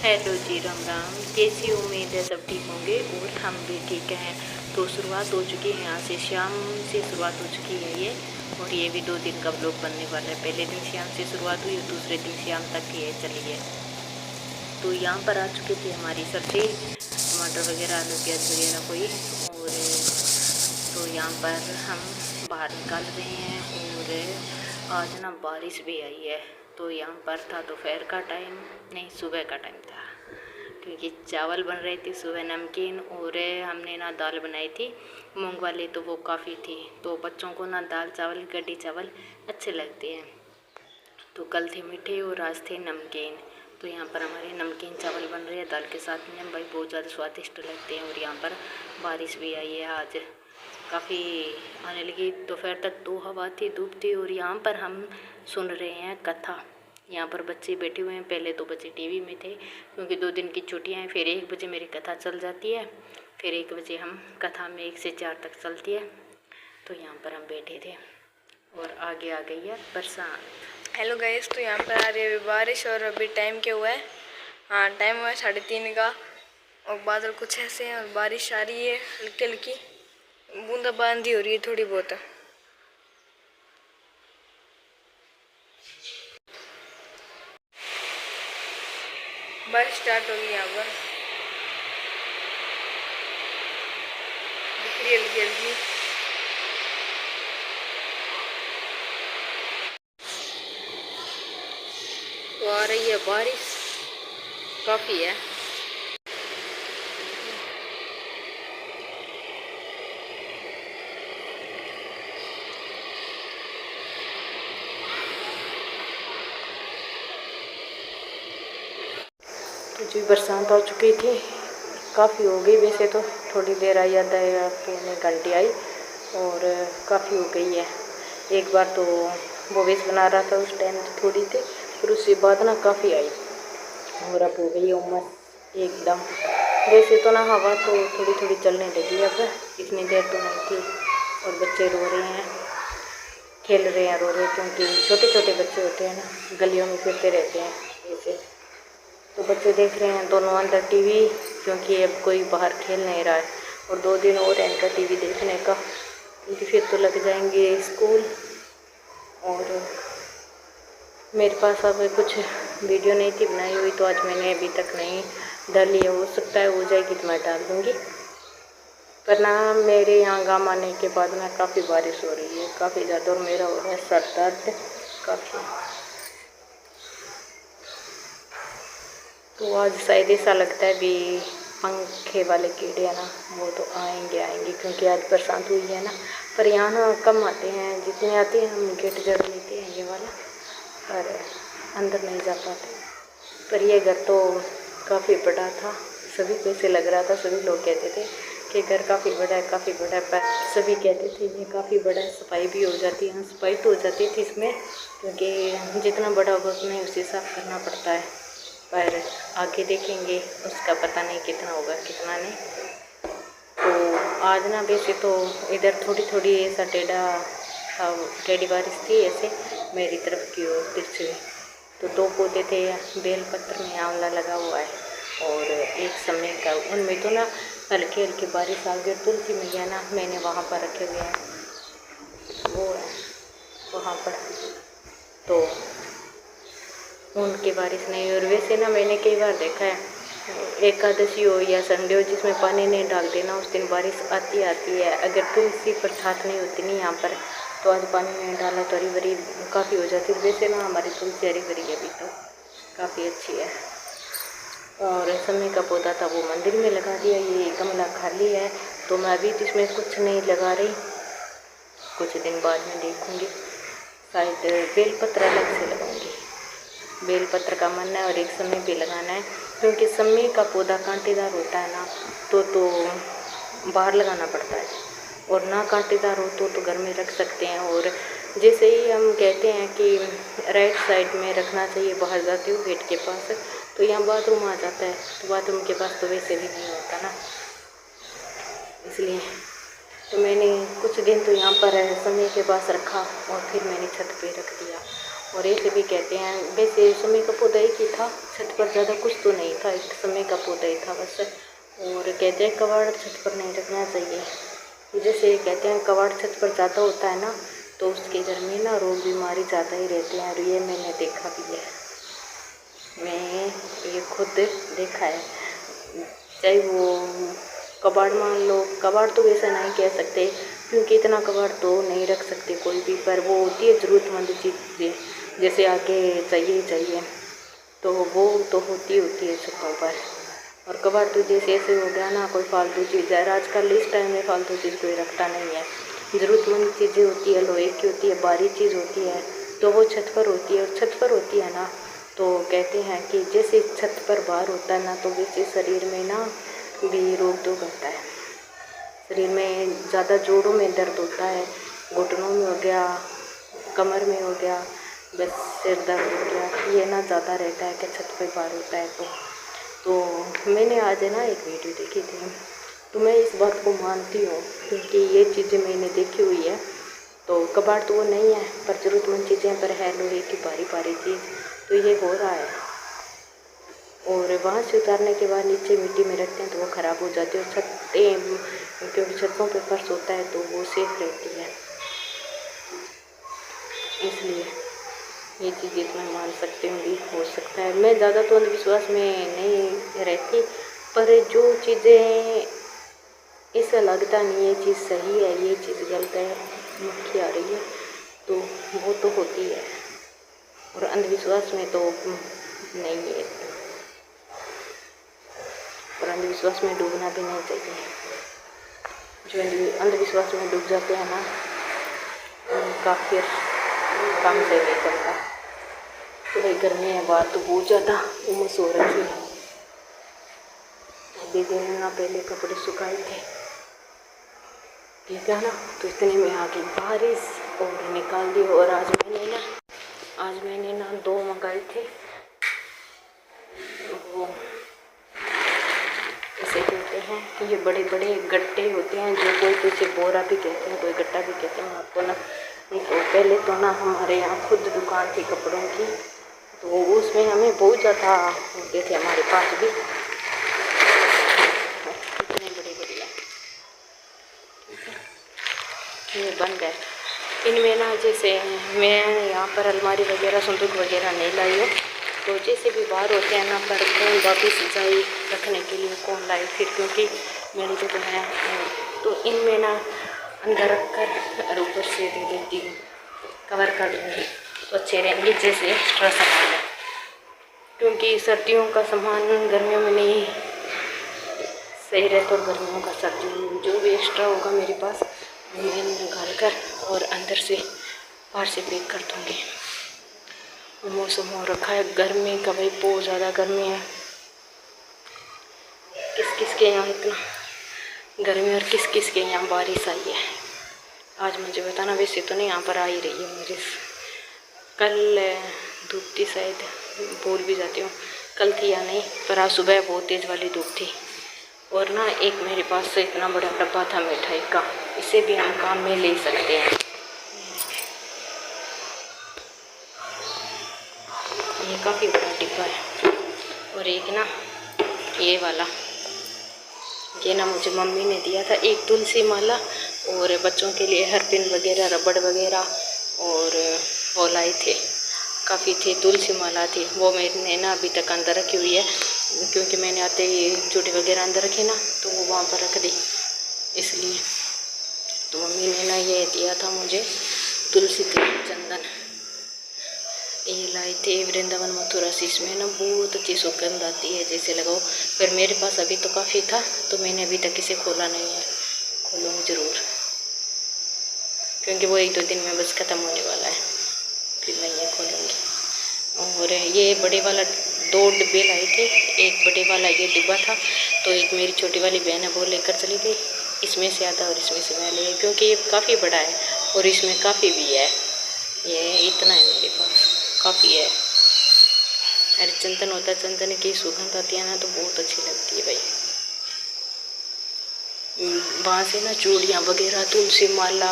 Hello जी, राम राम। कैसी उम्मीद है सब ठीक होंगे और हम भी ठीक हैं। तो शुरुआत हो चुकी है, यहाँ से शाम से शुरुआत हो चुकी है ये, और ये भी 2 दिन का ब्लॉग बनने वाला है। पहले दिन शाम से शुरुआत हुई और दूसरे दिन शाम तक ये चली है। तो यहाँ पर आ चुकी थी हमारी सब्जी, टमाटर वगैरह, आलू प्याज वगैरह कोई, और तो यहाँ पर हम बाहर निकाल रहे हैं। और आज ना बारिश भी आई है। तो यहाँ पर था दोपहर का टाइम, नहीं सुबह का टाइम था, क्योंकि चावल बन रहे थे सुबह, नमकीन, और हमने ना दाल बनाई थी मूंग वाली, तो वो काफ़ी थी। तो बच्चों को ना दाल चावल, कढ़ी चावल अच्छे लगते हैं। तो कल थे मीठे और आज थे नमकीन। तो यहाँ पर हमारे नमकीन चावल बन रहे हैं दाल के साथ में, भाई बहुत ज़्यादा स्वादिष्ट लगते हैं। और यहाँ पर बारिश भी आई है आज, काफ़ी आने लगी। दोपहर तक तो हवा थी, धूप थी। और यहाँ पर हम सुन रहे हैं कथा। यहाँ पर बच्चे बैठे हुए हैं। पहले तो बच्चे टीवी में थे, क्योंकि 2 दिन की छुट्टियाँ हैं। फिर 1 बजे मेरी कथा चल जाती है, फिर 1 बजे हम कथा में 1 से 4 तक चलती है। तो यहाँ पर हम बैठे थे और आगे आ गई है बरसात। हेलो गाइस, तो यहाँ पर आ रही है बारिश, और अभी टाइम क्या हुआ है? हाँ, टाइम हुआ है 3:30 का, और बादल कुछ ऐसे हैं और बारिश आ रही है, हल्की हल्की बूंदाबांदी हो रही है थोड़ी बहुत। बारिश स्टार्ट हो गई यहाँ पर, दिख रही है हल्की हल्की। तो आ रही है बारिश, काफ़ी है। तो जी बरसात आ चुकी थी, काफ़ी हो गई। वैसे तो थोड़ी देर आई, आधा या पौने घंटे आई, और काफ़ी हो गई है। एक बार तो भोवेश बना रहा था, उस टाइम थोड़ी थी, फिर उसके बाद ना काफ़ी आई, और अब हो गई उमस एकदम। वैसे तो ना हवा तो थोड़ी थोड़ी चलने लगी, अब इतनी देर तो नहीं थी। और बच्चे रो रहे हैं, खेल रहे हैं, रो रहे हैं, क्योंकि छोटे छोटे बच्चे होते हैं ना, गलियों में फिरते रहते हैं ऐसे। तो बच्चे देख रहे हैं दोनों अंदर टीवी, क्योंकि अब कोई बाहर खेल नहीं रहा है। और 2 दिन और है इनका टीवी देखने का, क्योंकि फिर तो लग जाएंगे स्कूल। और मेरे पास अब कुछ वीडियो नहीं थी बनाई हुई, तो आज मैंने अभी तक नहीं डाली है। हो सकता है हो जाएगी तो मैं डाल दूँगी। पर ना मेरे यहाँ गाँव आने के बाद ना काफ़ी बारिश हो रही है, काफ़ी ज़्यादा, और मेरा हो रहा है सर दर्द काफ़ी। तो आज शायद ऐसा लगता है भी पंखे वाले कीड़े हैं ना, वो तो आएंगे, क्योंकि आज बरसात हुई है ना। पर यहाँ ना कम आते हैं, जितने आते हैं हम गेट जड़ लेते हैं ये वाला, पर अंदर नहीं जा पाते। पर ये घर तो काफ़ी बड़ा था, सभी को ऐसे लग रहा था, सभी लोग कहते थे कि घर काफ़ी बड़ा है, काफ़ी बड़ा है। पर सभी कहते थे ये काफ़ी बड़ा है, सफाई भी हो जाती है। सफाई तो हो जाती थी इसमें, क्योंकि जितना बड़ा होगा उतना ही उसे साफ़ करना पड़ता है। पर आगे देखेंगे, उसका पता नहीं कितना होगा कितना नहीं। तो आज ना वैसे तो इधर थोड़ी थोड़ी ऐसा टेढ़ी बारिश थी ऐसे मेरी तरफ की ओर तिरछी। तो 2 पौधे थे, बेलपत्र में आंवला लगा हुआ है, और एक समय का उनमें तो ना हल्की हल्की बारिश आ गई। तुलसी मैया ना मैंने वहाँ पर रखे हुए हैं, वो है वहाँ पर, तो उनकी बारिश नहीं। और वैसे ना मैंने कई बार देखा है, एकादशी हो या संडे हो, जिसमें पानी नहीं डालते ना, उस दिन बारिश आती है। अगर तुलसी पर छात नहीं होती नहीं यहाँ पर, तो आज पानी नहीं डाला तो हरी भरी काफ़ी हो जाती है। वैसे ना हमारी तुलसी हरी भरी अभी तो काफ़ी अच्छी है। और समय का पौधा था वो मंदिर में लगा दिया, ये गमला खाली है, तो मैं अभी तो इसमें कुछ नहीं लगा रही, कुछ दिन बाद में देखूँगी, शायद बेलपत्र अलग से लगाऊँगी। बेलपत्र का मन है, और एक समय भी लगाना है, क्योंकि समय का पौधा कांटेदार होता है ना, तो बाहर लगाना पड़ता है, और ना कांटेदार हो तो घर में रख सकते हैं। और जैसे ही हम कहते हैं कि राइट साइड में रखना चाहिए, बाहर जाते हो गेट के पास, तो यहाँ बाथरूम आ जाता है, तो बाथरूम के पास तो वैसे भी नहीं होता ना, इसलिए तो मैंने कुछ दिन तो यहाँ पर समय के पास रखा, और फिर मैंने छत पे रख दिया। और ऐसे भी कहते हैं, वैसे समय का पौधा एक ही था, छत पर ज़्यादा कुछ तो नहीं था, एक समय का पौधा ही था बस। और कहते हैं कबाड़ छत पर नहीं रखना चाहिए। जैसे कहते हैं कबाड़ छत पर ज़्यादा होता है ना, तो उसके घर में ना रोग बीमारी ज़्यादा ही रहते हैं। और ये मैंने देखा भी है, मैं ये खुद देखा है। चाहे वो कबाड़ मान लो, कबाड़ तो वैसा नहीं कह सकते क्योंकि इतना कबाड़ तो नहीं रख सकते कोई भी, पर वो होती है ज़रूरतमंद चीज़ें, जैसे आगे चाहिए तो वो तो होती है छतों पर। और कबाड़ तो जैसे ऐसे हो गया ना, कोई फालतू चीज़ है, आजकल इस टाइम में फालतू चीज़ कोई रखता नहीं है। ज़रूरतमंद चीज़ें होती है, लोहे की होती है, भारी चीज़ होती है, तो वो छत पर होती है। और छत पर होती है ना, तो कहते हैं कि जैसे छत पर भार होता है ना, तो वैसे शरीर में ना भी रोग दो करता है। शरीर में ज़्यादा जोड़ों में दर्द होता है, घुटनों में हो गया, कमर में हो गया, बस सिर दर्द हो गया, ये ना ज़्यादा रहता है कि छत पर भार होता है। तो मैंने आज ना एक वीडियो देखी थी, तो मैं इस बात को मानती हूँ क्योंकि ये चीज़ें मैंने देखी हुई है। तो कबाड़ तो वो नहीं है, पर ज़रूरतमंद चीज़ें पर है लोहे की भारी चीज़, तो ये हो रहा है। और वहाँ से उतारने के बाद नीचे मिट्टी में रखते हैं तो वो ख़राब हो जाती है। और छतें, क्योंकि छतों पे फर्श होता है तो वो सेफ रहती है, इसलिए ये चीज़ें तो मैं मान सकती हूँ भी हो सकता है। मैं ज़्यादा तो अंधविश्वास में नहीं रहती, पर जो चीज़ें ऐसा लगता नहीं ये चीज़ सही है, ये चीज़ गलत है, मक्खी आ रही है, तो वो तो होती है। और अंधविश्वास में तो नहीं है, और अंधविश्वास में डूबना भी नहीं चाहिए। जो अंधविश्वास में डूब जाते हैं ना, उनका फिर काम से नहीं चलता। थोड़ी गर्मी है, बात तो बहुत ज़्यादा उमस हो रही है। अभी दिन ना पहले कपड़े सुखाए थे, ठीक है ना, तो इतने में आ गई बारिश और निकाल दी। और आज मैंने ना 2 मंगाए थे, वो इसे कहते हैं कि ये बड़े बड़े गट्टे होते हैं, जो कोई तो इसे बोरा भी कहते हैं, कोई गट्टा भी कहते हैं आपको ना। तो पहले तो ना हमारे यहाँ खुद दुकान थी कपड़ों की, तो उसमें हमें बहुत ज़्यादा होते थे, हमारे पास भी इतने बड़े ये बंद है। इनमें ना जैसे मैं यहाँ पर अलमारी वगैरह संदूक वगैरह नहीं लाई हूँ, तो जैसे भी बाहर होते हैं ना, पर कौन वापिस जाए रखने के लिए, कौन लाए फिर, क्योंकि मेरी जो है तो इनमें ना अंदर रख कर और ऊपर से दे देती हूँ, कवर कर दूँगी तो अच्छे रहेंगे, जैसे एक्स्ट्रा सामान है। क्योंकि सर्दियों का सामान गर्मियों में नहीं सही रहता, और गर्मियों का सर्दियों में जो भी एक्स्ट्रा होगा मेरे पास मैं निकाल कर और अंदर से बाहर से पैक कर दूँगी। मौसम हो रखा है गर्मी का भाई, बहुत ज़्यादा गर्मी है। किस के यहाँ इतना गर्मी और किस के यहाँ बारिश आई है आज मुझे बताना। वैसे तो नहीं यहाँ पर आ ही रही है मुझे, कल धूप थी, शायद भूल भी जाती हूँ कल थी या नहीं, पर आज सुबह बहुत तेज़ वाली धूप थी। और ना एक मेरे पास से इतना बड़ा डब्बा था मिठाई का, इसे भी हम काम में ले सकते हैं। ये काफ़ी बड़ा डिब्बा है। और एक ना ये वाला, ये ना मुझे मम्मी ने दिया था, एक तुलसी माला और बच्चों के लिए हेयरपिन वगैरह, रबड़ वगैरह, और वो लाए थे, काफ़ी थे। तुलसी माला थी, वो मैंने ना अभी तक अंदर रखी हुई है, क्योंकि मैंने आते ही चूड़ी वगैरह अंदर रखी ना, तो वो वहाँ पर रख दी इसलिए। तो मम्मी ने ना ये दिया था मुझे तुलसी तेल चंदन, ये लाए थे वृंदावन मथुरा से। इसमें ना बहुत अच्छी सुगंध आती है, जैसे लगाओ। फिर मेरे पास अभी तो काफ़ी था, तो मैंने अभी तक इसे खोला नहीं है, खोलूँगी ज़रूर, क्योंकि वो 1-2 दिन में बस ख़त्म होने वाला है, फिर मैं ये खोलूँगी। और ये बड़े वाला 2 डिब्बे लाए थे, एक बड़े वाला ये डिब्बा था, तो एक मेरी छोटी वाली बहन है वो लेकर चली गई, इसमें से आधा और इसमें से मैं ले, क्योंकि ये काफ़ी बड़ा है और इसमें काफ़ी भी है। ये इतना है मेरे पास, काफ़ी है। अरे चंदन होता है, चंदन की सुगंध आती है ना, तो बहुत अच्छी लगती है भाई। वहाँ से ना चूड़ियाँ वगैरह, तुलसी माला,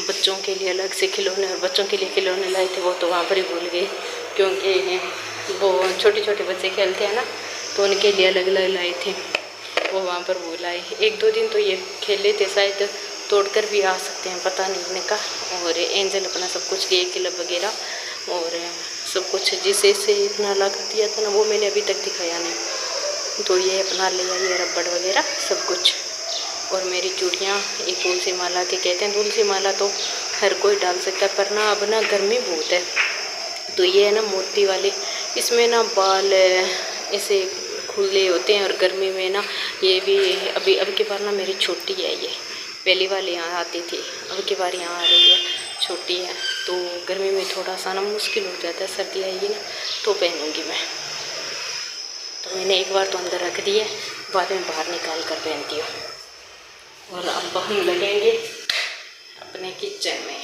बच्चों के लिए अलग से खिलौने, और बच्चों के लिए खिलौने लाए थे वो तो वहाँ पर ही भूल गए, क्योंकि वो छोटे छोटे बच्चे खेलते हैं ना, तो उनके लिए अलग अलग लाए थे, वो वहाँ पर भूल आए। 1-2 दिन तो ये खेले थे, शायद तोड़कर भी आ सकते हैं, पता नहीं इनका। और एंजल अपना सब कुछ लिए, क्लिप वगैरह और सब कुछ जिसे से इतना लगा दिया था ना, वो मैंने अभी तक दिखाया नहीं। तो ये अपना ले आई है रबड़ वगैरह सब कुछ। और मेरी चूड़ियाँ एक तुलसी माला के कहते हैं, तुलसी माला तो हर कोई डाल सकता है, पर ना अब ना गर्मी बहुत है, तो ये है ना मोती वाले, इसमें ना बाल ऐसे खुले होते हैं, और गर्मी में ना ये भी अभी अब की बार ना मेरी छोटी है, ये पहली वाली यहाँ आती थी, अब की बार यहाँ आ रही है, छोटी है, तो गर्मी में थोड़ा सा ना मुश्किल हो जाता है, सर्दी आएगी ना तो पहनूँगी मैं। तो मैंने एक बार तो अंदर रख दी है, बाद में बाहर निकाल कर पहनती हूँ। और अब हम लगेंगे अपने किचन में।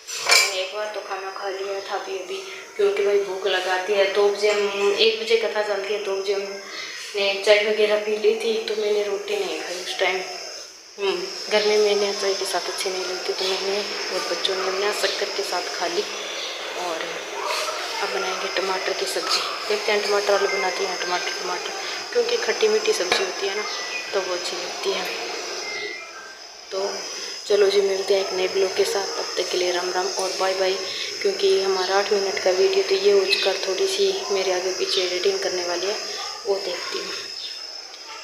मैंने एक बार तो खाना खा लिया था अभी, क्योंकि भाई भूख लगाती है। 2 बजे हम 1 बजे कथा चलती है, 2 बजे हमने चाय वगैरह पी ली थी, तो मैंने रोटी नहीं खाई उस टाइम। गर्मी में मैंने चाय के साथ अच्छी नहीं लगती, तो मैंने और बच्चों ने हमने शक्कर के साथ खा ली। और अब बनाएंगे टमाटर की सब्ज़ी, देखते हैं टमाटर आलू बनाती हैं, टमाटर, क्योंकि खट्टी मीठी सब्ज़ी होती है ना, तो वो अच्छी लगती है। तो चलो जी, मिलते हैं एक नए ब्लॉग के साथ, तब तक के लिए राम राम और बाय बाय। क्योंकि हमारा 8 मिनट का वीडियो तो ये हो चुका, थोड़ी सी मेरे आगे पीछे एडिटिंग करने वाली है, वो देखती हूँ।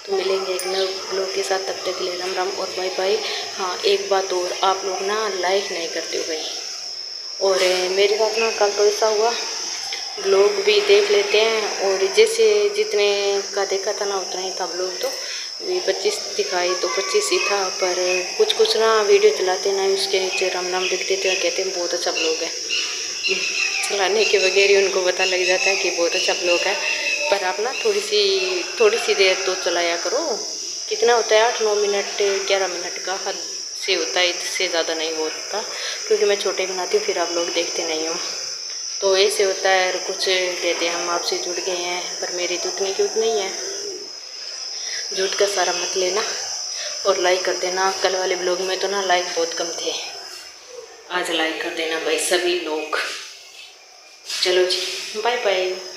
तो मिलेंगे एक नए ब्लॉग के साथ, तब तक के लिए राम राम और बाय बाय। हाँ, एक बात और, आप लोग ना लाइक नहीं करते हो भाई, और मेरे साथ ना कल तो ऐसा हुआ, ब्लॉग भी देख लेते हैं, और जैसे जितने का देखा था ना उतना ही था ब्लॉग, तो 25 दिखाई तो 25 ही था, पर कुछ ना वीडियो चलाते ना उसके नीचे राम नाम लिख देते हैं, कहते हैं बहुत अच्छा ब्लॉग है। चलाने के बगैर ही उनको पता लग जाता है कि बहुत अच्छा ब्लॉग है, पर आप ना थोड़ी सी देर तो चलाया करो। कितना होता है, 8-9 मिनट 11 मिनट का हद से होता है, इससे ज़्यादा नहीं होता, क्योंकि मैं छोटे बनाती हूँ, फिर आप लोग देखते नहीं हो, तो ऐसे होता है। और कुछ कहते हैं हम आपसे जुड़ गए हैं, पर मेरी तो उतनी क्यूट नहीं है, झूठ का सारा मत लेना और लाइक कर देना। कल वाले ब्लॉग में तो ना लाइक बहुत कम थे, आज लाइक कर देना भाई सभी लोग। चलो जी, बाय बाय।